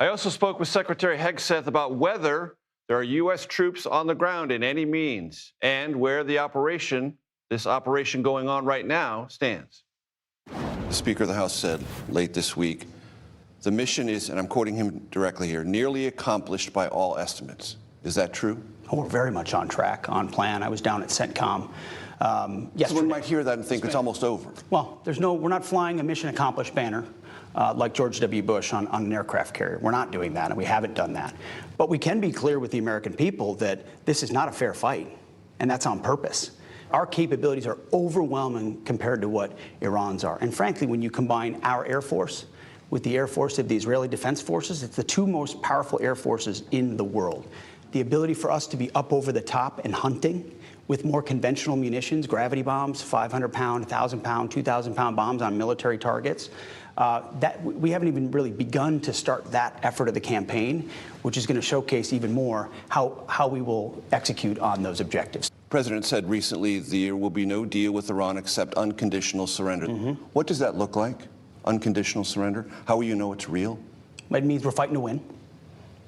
I also spoke with Secretary Hegseth about whether there are U.S. troops on the ground in any means and where this operation going on right now, stands. The Speaker of the House said late this week, the mission is, and I'm quoting him directly here, nearly accomplished by all estimates. Is that true? Oh, we're very much on track, on plan. I was down at CENTCOM yesterday. Someone might hear that and think it's almost over. Well, we're not flying a mission accomplished banner like George W. Bush on an aircraft carrier. We're not doing that, and we haven't done that. But we can be clear with the American people that this is not a fair fight, and that's on purpose. Our capabilities are overwhelming compared to what Iran's are. And frankly, when you combine our Air Force with the Air Force of the Israeli Defense Forces, it's the two most powerful air forces in the world. The ability for us to be up over the top and hunting with more conventional munitions, gravity bombs, 500-pound, 1,000-pound, 2,000-pound bombs on military targets, that we haven't even really begun to start that effort of the campaign, which is going to showcase even more how we will execute on those objectives. The President said recently there will be no deal with Iran except unconditional surrender. What does that look like, unconditional surrender? How will you know it's real? It means we're fighting to win.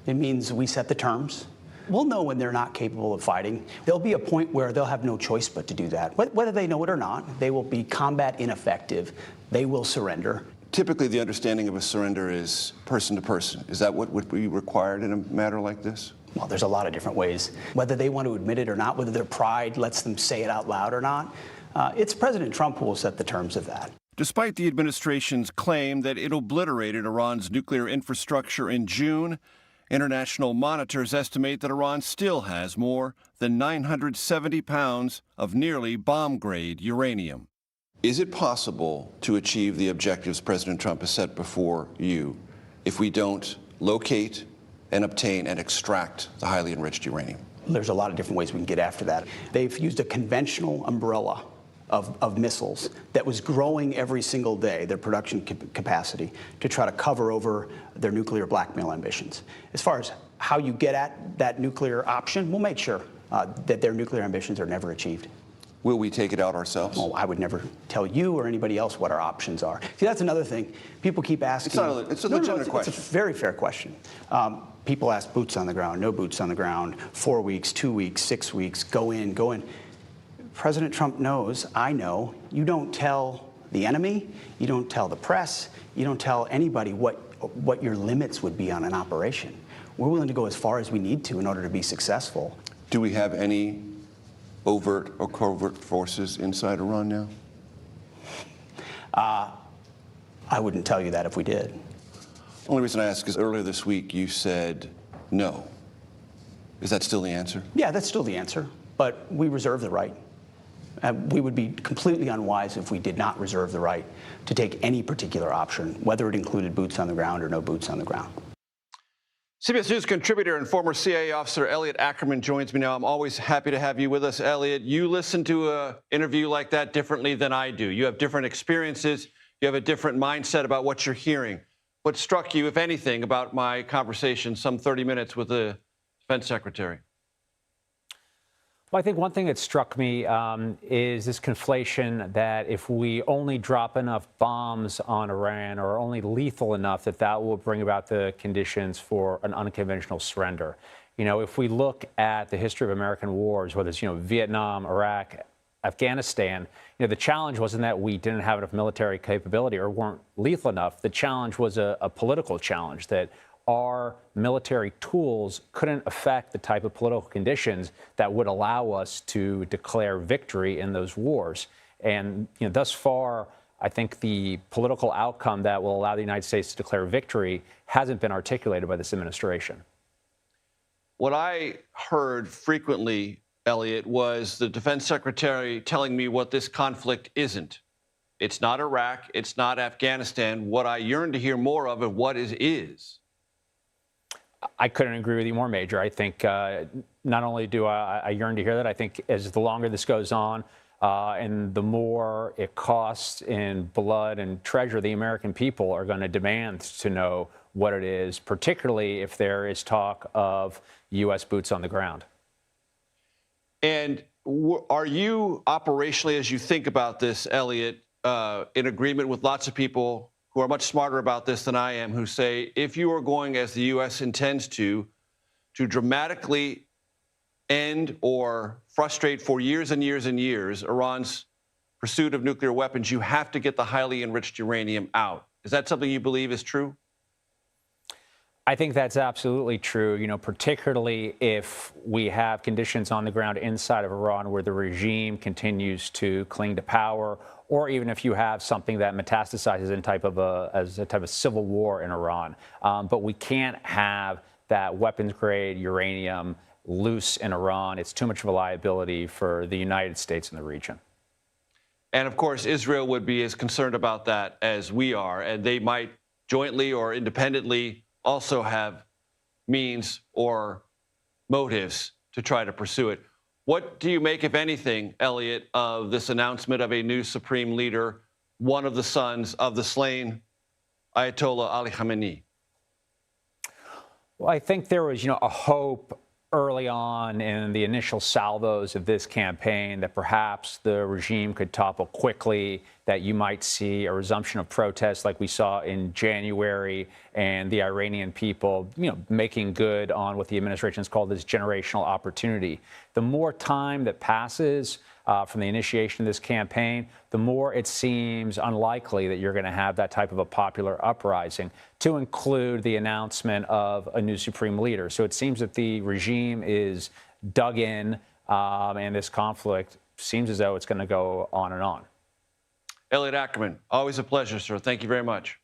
It means we set the terms. We'll know when they're not capable of fighting. There'll be a point where they'll have no choice but to do that. Whether they know it or not, they will be combat ineffective. They will surrender. Typically, the understanding of a surrender is person to person. Is that what would be required in a matter like this? Well, there's a lot of different ways. Whether they want to admit it or not, whether their pride lets them say it out loud or not, it's President Trump who will set the terms of that. Despite the administration's claim that it obliterated Iran's nuclear infrastructure in June, international monitors estimate that Iran still has more than 970 pounds of nearly bomb-grade uranium. Is it possible to achieve the objectives President Trump has set before you if we don't locate and obtain and extract the highly enriched uranium? There's a lot of different ways we can get after that. They've used a conventional umbrella of missiles that was growing every single day, their production capacity, to try to cover over their nuclear blackmail ambitions. As far as how you get at that nuclear option, we'll make sure that their nuclear ambitions are never achieved. Will we take it out ourselves? Well, I would never tell you or anybody else what our options are. See, that's another thing. People keep asking. It's a legitimate question. It's a very fair question. People ask boots on the ground, no boots on the ground, 4 weeks, 2 weeks, 6 weeks, go in. President Trump knows, I know, you don't tell the enemy, you don't tell the press, you don't tell anybody what your limits would be on an operation. We're willing to go as far as we need to in order to be successful. Do we have any overt or covert forces inside Iran now? I wouldn't tell you that if we did. Only reason I ask is earlier this week you said no. Is that still the answer? Yeah, that's still the answer, but we reserve the right. We would be completely unwise if we did not reserve the right to take any particular option, whether it included boots on the ground or no boots on the ground. CBS News contributor and former CIA officer Elliot Ackerman joins me now. I'm always happy to have you with us, Elliot. You listen to an interview like that differently than I do. You have different experiences. You have a different mindset about what you're hearing. What struck you, if anything, about my conversation, some 30 minutes with the defense secretary? Well, I think one thing that struck me is this conflation that if we only drop enough bombs on Iran or only lethal enough, that will bring about the conditions for an unconventional surrender. You know, if we look at the history of American wars, whether it's, Vietnam, Iraq, Afghanistan, the challenge wasn't that we didn't have enough military capability or weren't lethal enough. The challenge was a political challenge, that our military tools couldn't affect the type of political conditions that would allow us to declare victory in those wars. And thus far, I think the political outcome that will allow the United States to declare victory hasn't been articulated by this administration. What I heard frequently, Elliot, was the defense secretary telling me what this conflict isn't. It's not Iraq. It's not Afghanistan. What I yearn to hear more of is what it is. I couldn't agree with you more, Major. I think not only do I yearn to hear that, I think as the longer this goes on and the more it costs in blood and treasure, the American people are going to demand to know what it is, particularly if there is talk of U.S. boots on the ground. And are you operationally, as you think about this, Elliot, in agreement with lots of people who are much smarter about this than I am, who say if you are going, as the U.S. intends to dramatically end or frustrate for years and years and years Iran's pursuit of nuclear weapons, you have to get the highly enriched uranium out. Is that something you believe is true? I think that's absolutely true, particularly if we have conditions on the ground inside of Iran where the regime continues to cling to power, or even if you have something that metastasizes in as a type of civil war in Iran. But we can't have that weapons-grade uranium loose in Iran. It's too much of a liability for the United States and the region. And of course, Israel would be as concerned about that as we are, and they might jointly or independently also have means or motives to try to pursue it. What do you make, if anything, Elliot, of this announcement of a new supreme leader, one of the sons of the slain Ayatollah Ali Khamenei? Well, I think there was, a hope early on in the initial salvos of this campaign that perhaps the regime could topple quickly, that you might see a resumption of protests like we saw in January, and the Iranian people, making good on what the administration has called this generational opportunity. The more time that passes from the initiation of this campaign, the more it seems unlikely that you're going to have that type of a popular uprising, to include the announcement of a new supreme leader. So it seems that the regime is dug in, and this conflict seems as though it's going to go on and on. Elliot Ackerman, always a pleasure, sir. Thank you very much.